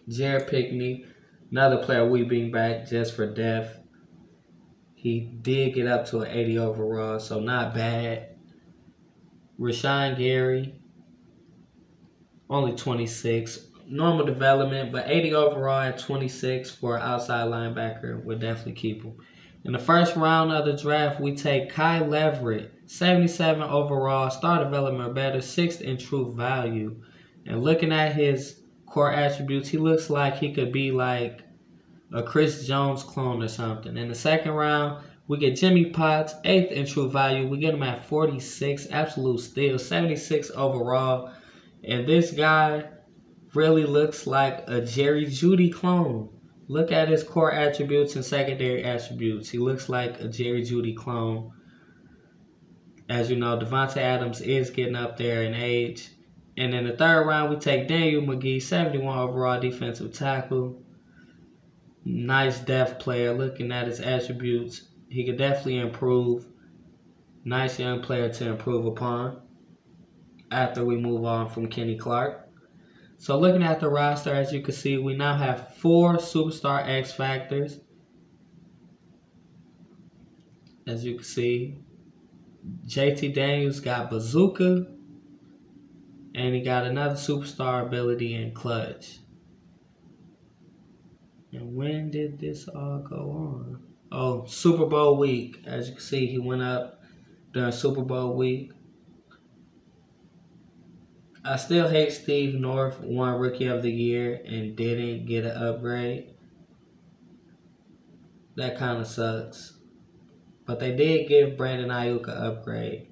Jared Pickney, another player we bring back just for depth. He did get up to an 80 overall, so not bad. Rashawn Gary, only 26. Normal development, but 80 overall at 26 for an outside linebacker would definitely keep him. In the first round of the draft, we take Kai Leverett, 77 overall, star development or better, 6th in true value. And looking at his core attributes, he looks like he could be like a Chris Jones clone or something. In the second round, we get Jimmy Potts, 8th in true value. We get him at 46, absolute steal, 76 overall. And this guy really looks like a Jerry Jeudy clone. Look at his core attributes and secondary attributes. He looks like a Jerry Jeudy clone. As you know, Devontae Adams is getting up there in age. And in the third round, we take Daniel McGee, 71 overall defensive tackle. Nice depth player. Looking at his attributes, he could definitely improve. Nice young player to improve upon after we move on from Kenny Clark. So looking at the roster, as you can see, we now have 4 Superstar X Factors. As you can see, JT Daniels got Bazooka, and he got another Superstar ability in Clutch. And when did this all go on? Oh, Super Bowl week. As you can see, he went up during Super Bowl week. I still hate Steve North won Rookie of the Year and didn't get an upgrade. That kind of sucks. But they did give Brandon Ayuk an upgrade.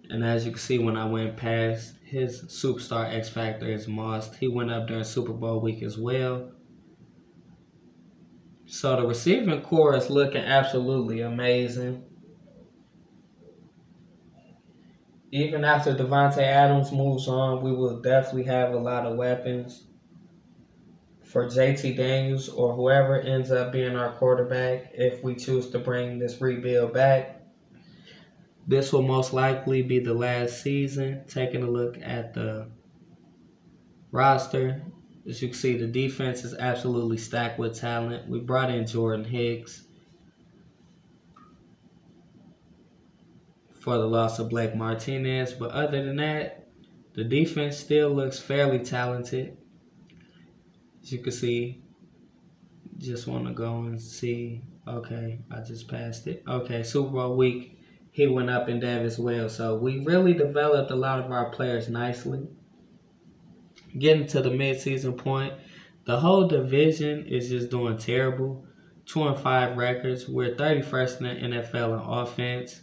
And as you can see, when I went past, his Superstar X Factor is Moss. He went up during Super Bowl week as well. So the receiving core is looking absolutely amazing. Even after Devontae Adams moves on, we will definitely have a lot of weapons for JT Daniels or whoever ends up being our quarterback if we choose to bring this rebuild back. This will most likely be the last season. Taking a look at the roster, as you can see, the defense is absolutely stacked with talent. We brought in Jordan Hicks for the loss of Blake Martinez. But other than that, the defense still looks fairly talented. As you can see, just want to go and see. Okay, I just passed it. Okay, Super Bowl week, he went up in dev as well. So we really developed a lot of our players nicely. Getting to the midseason point, the whole division is just doing terrible. 2-5 records. We're 31st in the NFL in offense.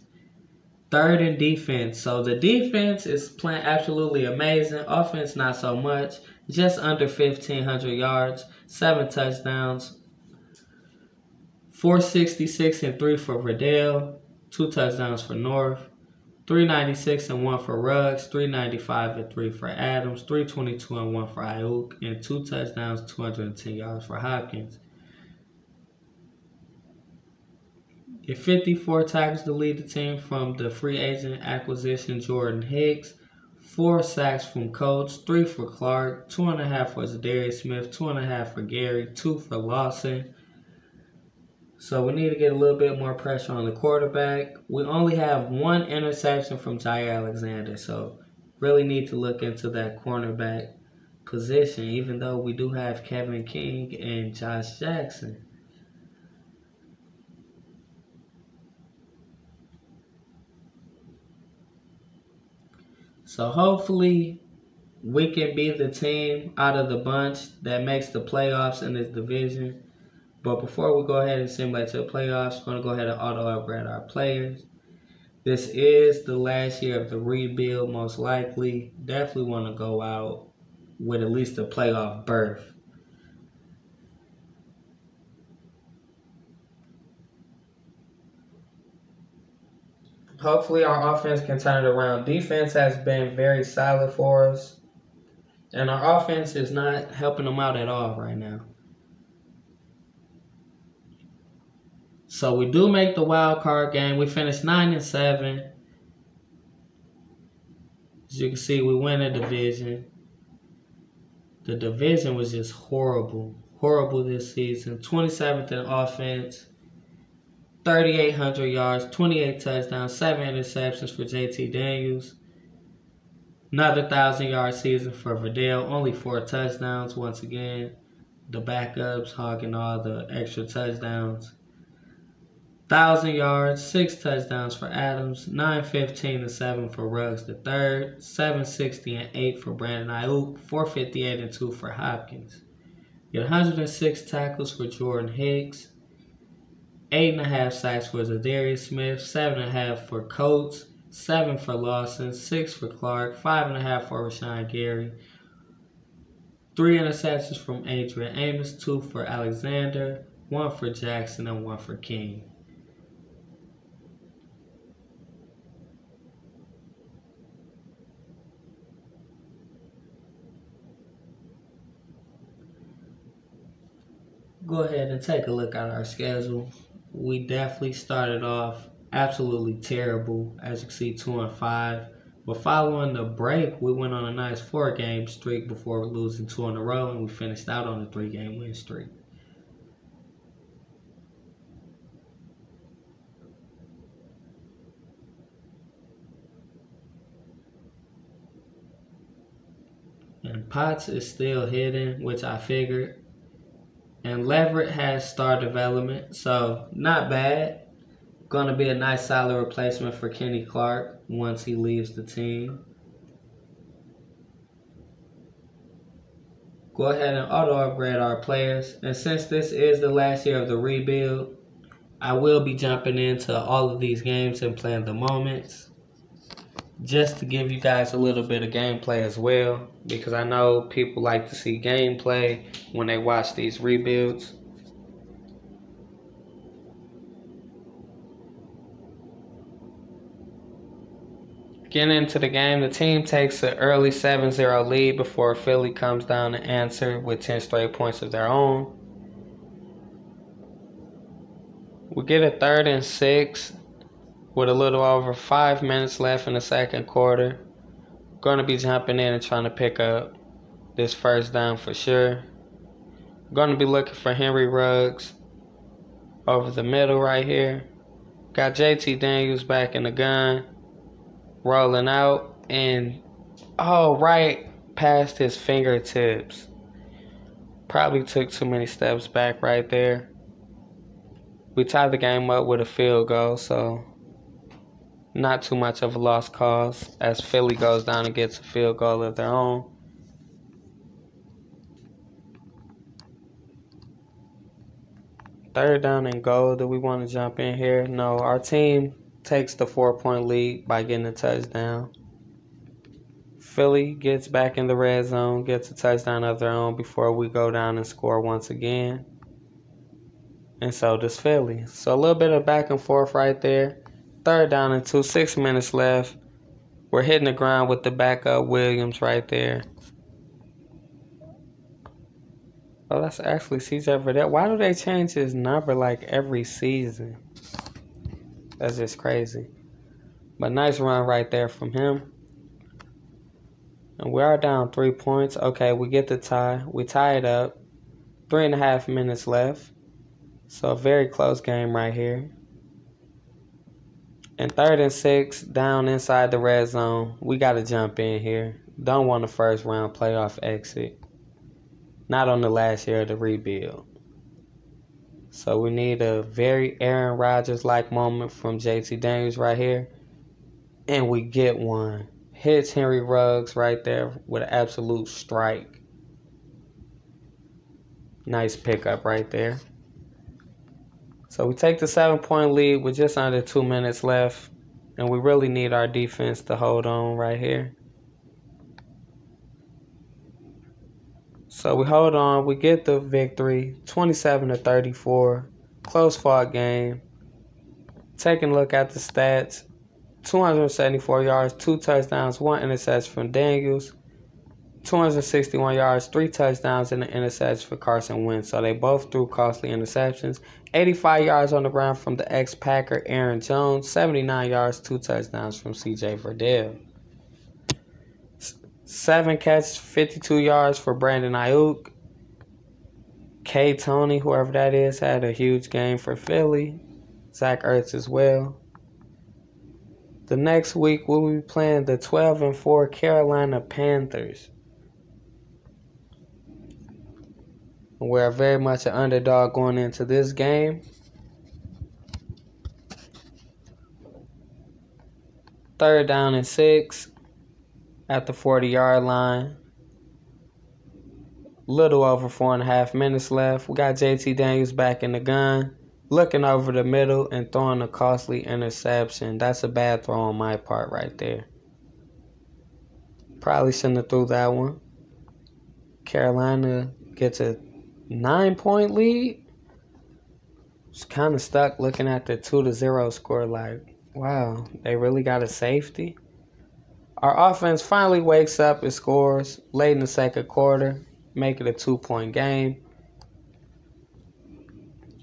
Third in defense. So the defense is playing absolutely amazing. Offense, not so much. Just under 1,500 yards. 7 touchdowns. 466 and 3 for Verdell. 2 touchdowns for North. 396 and 1 for Ruggs. 395 and 3 for Adams. 322 and 1 for Ayuk. And 2 touchdowns, 210 yards for Hopkins. Get 54 tackles to lead the team from the free agent acquisition Jordan Hicks. 4 sacks from Coates, 3 for Clark, 2.5 for Zadarius Smith, 2.5 for Gary, 2 for Lawson. So we need to get a little bit more pressure on the quarterback. We only have 1 interception from Jair Alexander, so really need to look into that cornerback position, even though we do have Kevin King and Josh Jackson. So hopefully we can be the team out of the bunch that makes the playoffs in this division. But before we go ahead and simulate to the playoffs, we're going to go ahead and auto-upgrade our players. This is the last year of the rebuild, most likely. Definitely want to go out with at least a playoff berth. Hopefully our offense can turn it around. Defense has been very solid for us. And our offense is not helping them out at all right now. So we do make the wild card game. We finished 9-7. As you can see, we win the division. The division was just horrible. Horrible this season. 27th in offense. 3,800 yards, 28 touchdowns, 7 interceptions for JT Daniels. Another 1,000-yard season for Verdell, only 4 touchdowns once again. The backups hogging all the extra touchdowns. 1,000 yards, 6 touchdowns for Adams, 915 and 7 for Ruggs the third, 760 and 8 for Brandon Ayuk, 458 and 2 for Hopkins. Get 106 tackles for Jordan Hicks. 8.5 sacks for Zadarius Smith, 7.5 for Coates, 7 for Lawson, 6 for Clark, 5.5 for Rashawn Gary, 3 interceptions from Adrian Amos, 2 for Alexander, 1 for Jackson, and 1 for King. Go ahead and take a look at our schedule. We definitely started off absolutely terrible, as you can see, 2-5. But following the break, we went on a nice 4-game streak before losing 2 in a row, and we finished out on a 3-game win streak. And Potts is still hidden, which I figured. And Leverett has star development, so not bad. Going to be a nice solid replacement for Kenny Clark once he leaves the team. Go ahead and auto-upgrade our players. And since this is the last year of the rebuild, I will be jumping into all of these games and playing the moments, just to give you guys a little bit of gameplay as well, because I know people like to see gameplay when they watch these rebuilds. Getting into the game, the team takes an early 7-0 lead before Philly comes down to answer with 10 straight points of their own. We get a 3rd and 6 with a little over 5 minutes left in the second quarter. Going to be jumping in and trying to pick up this first down for sure. Going to be looking for Henry Ruggs over the middle right here. Got JT Daniels back in the gun, rolling out, and right past his fingertips. Probably took too many steps back right there. We tied the game up with a field goal, so not too much of a lost cause as Philly goes down and gets a field goal of their own. Third down and goal. Do we want to jump in here? No, our team takes the 4-point lead by getting a touchdown. Philly gets back in the red zone, gets a touchdown of their own before we go down and score once again. And so does Philly. So a little bit of back and forth right there. Third down and 2, 6 minutes left. We're hitting the ground with the backup Williams right there. Oh, that's actually CJ Verdell. Why do they change his number like every season? That's just crazy. But nice run right there from him. And we are down 3 points. Okay, we get the tie. We tie it up. 3.5 minutes left. So a very close game right here. And 3rd and 6, down inside the red zone. We got to jump in here. Don't want a first round playoff exit. Not on the last year of the rebuild. So we need a very Aaron Rodgers-like moment from JT Daniels right here. And we get one. Hits Henry Ruggs right there with an absolute strike. Nice pickup right there. So we take the 7-point lead with just under 2 minutes left. And we really need our defense to hold on right here. So we hold on. We get the victory. 27-34. Close fought game. Taking a look at the stats. 274 yards, 2 touchdowns, 1 interception from Daniels. 261 yards, 3 touchdowns, and an interception for Carson Wentz. So they both threw costly interceptions. 85 yards on the ground from the ex-Packer Aaron Jones. 79 yards, 2 touchdowns from CJ Verdell. 7 catches, 52 yards for Brandon Ayuk. K. Tony, whoever that is, had a huge game for Philly. Zach Ertz as well. The next week, we'll be playing the 12-4 Carolina Panthers. We're very much an underdog going into this game. 3rd down and 6 at the 40-yard line. Little over 4.5 minutes left. We got JT Daniels back in the gun, looking over the middle and throwing a costly interception. That's a bad throw on my part right there. Probably shouldn't have threw that one. Carolina gets a 9-point lead. Just kind of stuck looking at the 2-0 score like, wow, they really got a safety. Our offense finally wakes up and scores late in the second quarter, make it a 2-point game.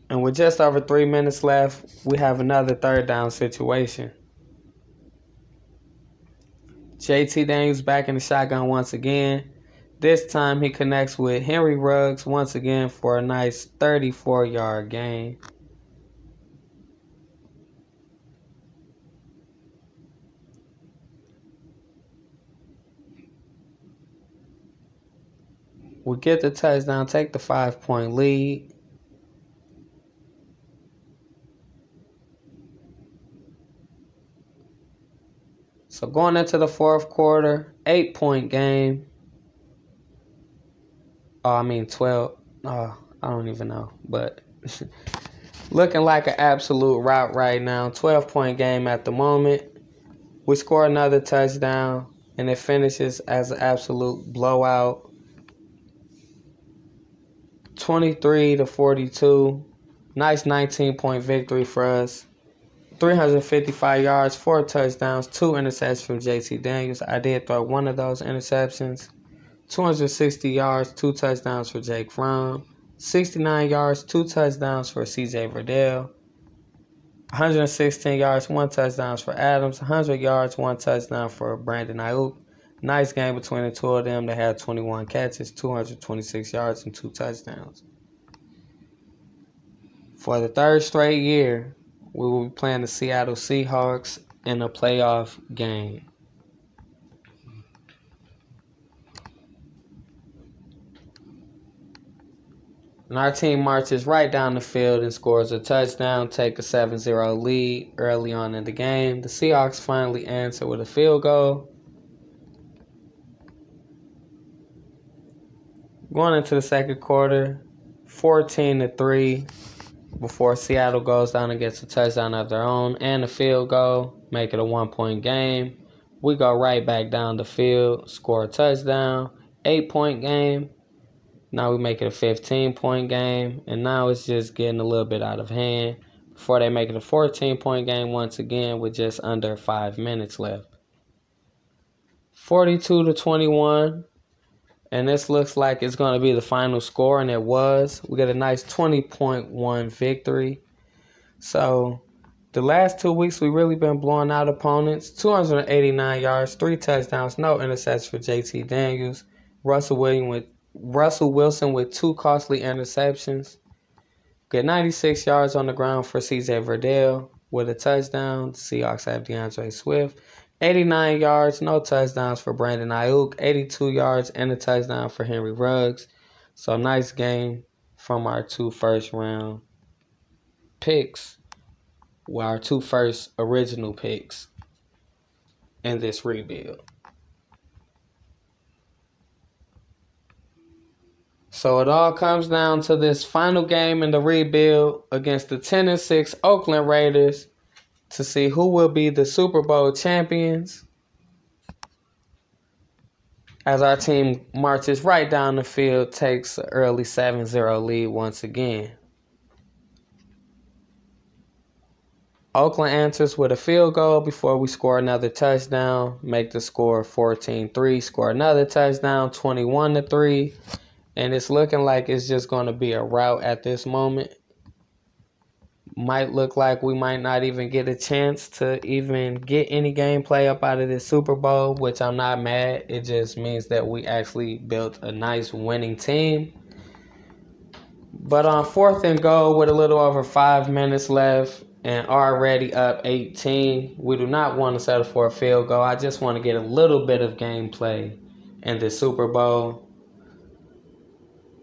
And with just over 3 minutes left, we have another 3rd down situation. JT Daniels back in the shotgun once again. This time he connects with Henry Ruggs once again for a nice 34-yard gain. We get the touchdown, take the 5-point lead. So going into the 4th quarter, 8-point game. 12. I don't even know. But looking like an absolute rout right now. 12-point game at the moment. We score another touchdown, and it finishes as an absolute blowout. 23-42. Nice 19-point victory for us. 355 yards, 4 touchdowns, 2 interceptions from JT Daniels. I did throw one of those interceptions. 260 yards, 2 touchdowns for Jake Fromm. 69 yards, 2 touchdowns for CJ Verdell. 116 yards, 1 touchdown for Adams. 100 yards, 1 touchdown for Brandon Ayuk. Nice game between the two of them. They had 21 catches, 226 yards, and 2 touchdowns. For the 3rd straight year, we will be playing the Seattle Seahawks in a playoff game. And our team marches right down the field and scores a touchdown, take a 7-0 lead early on in the game. The Seahawks finally answer with a field goal. Going into the second quarter, 14-3. before Seattle goes down and gets a touchdown of their own and a field goal, make it a 1-point game. We go right back down the field, score a touchdown, 8-point game. Now we make it a 15-point game, and now it's just getting a little bit out of hand before they make it a 14-point game once again with just under 5 minutes left. 42-21, and this looks like it's going to be the final score, and it was. We get a nice 20.1 victory. So the last 2 weeks we've really been blowing out opponents. 289 yards, 3 touchdowns, no interceptions for JT Daniels. Russell Wilson with 2 costly interceptions. Get 96 yards on the ground for CJ Verdell with a touchdown. The Seahawks have DeAndre Swift. 89 yards, no touchdowns for Brandon Ayuk. 82 yards and a touchdown for Henry Ruggs. So nice game from our 2 first-round picks. Well, our 2 first original picks in this rebuild. So it all comes down to this final game in the rebuild against the 10-6 Oakland Raiders to see who will be the Super Bowl champions as our team marches right down the field, takes an early 7-0 lead once again. Oakland answers with a field goal before we score another touchdown, make the score 14-3, score another touchdown, 21-3. And it's looking like it's just going to be a rout at this moment. Might look like we might not even get a chance to even get any gameplay up out of this Super Bowl, which I'm not mad. It just means that we actually built a nice winning team. But on 4th and goal with a little over 5 minutes left and already up 18, we do not want to settle for a field goal. I just want to get a little bit of gameplay in the Super Bowl.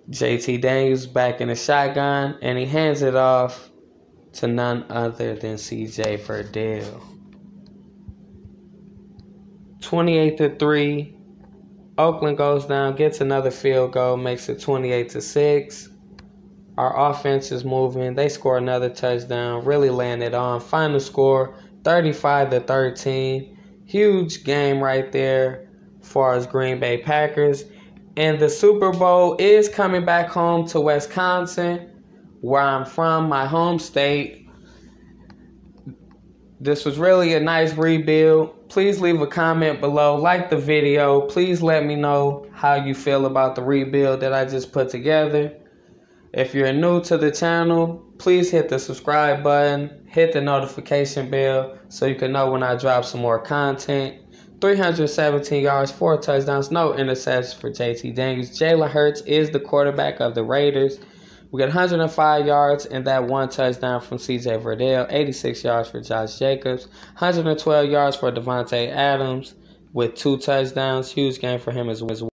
JT Daniels back in the shotgun, and he hands it off to none other than CJ Verdell. 28-3. Oakland goes down, gets another field goal, makes it 28-6. Our offense is moving. They score another touchdown, really laying it on. Final score 35-13. Huge game right there for us Green Bay Packers. And the Super Bowl is coming back home to Wisconsin, where I'm from, my home state. This was really a nice rebuild. Please leave a comment below. Like the video. Please let me know how you feel about the rebuild that I just put together. If you're new to the channel, please hit the subscribe button. Hit the notification bell so you can know when I drop some more content. 317 yards, 4 touchdowns, no interceptions for JT Daniels. Jalen Hurts is the quarterback of the Raiders. We got 105 yards and that 1 touchdown from CJ Verdell. 86 yards for Josh Jacobs. 112 yards for Devontae Adams with 2 touchdowns. Huge game for him as well.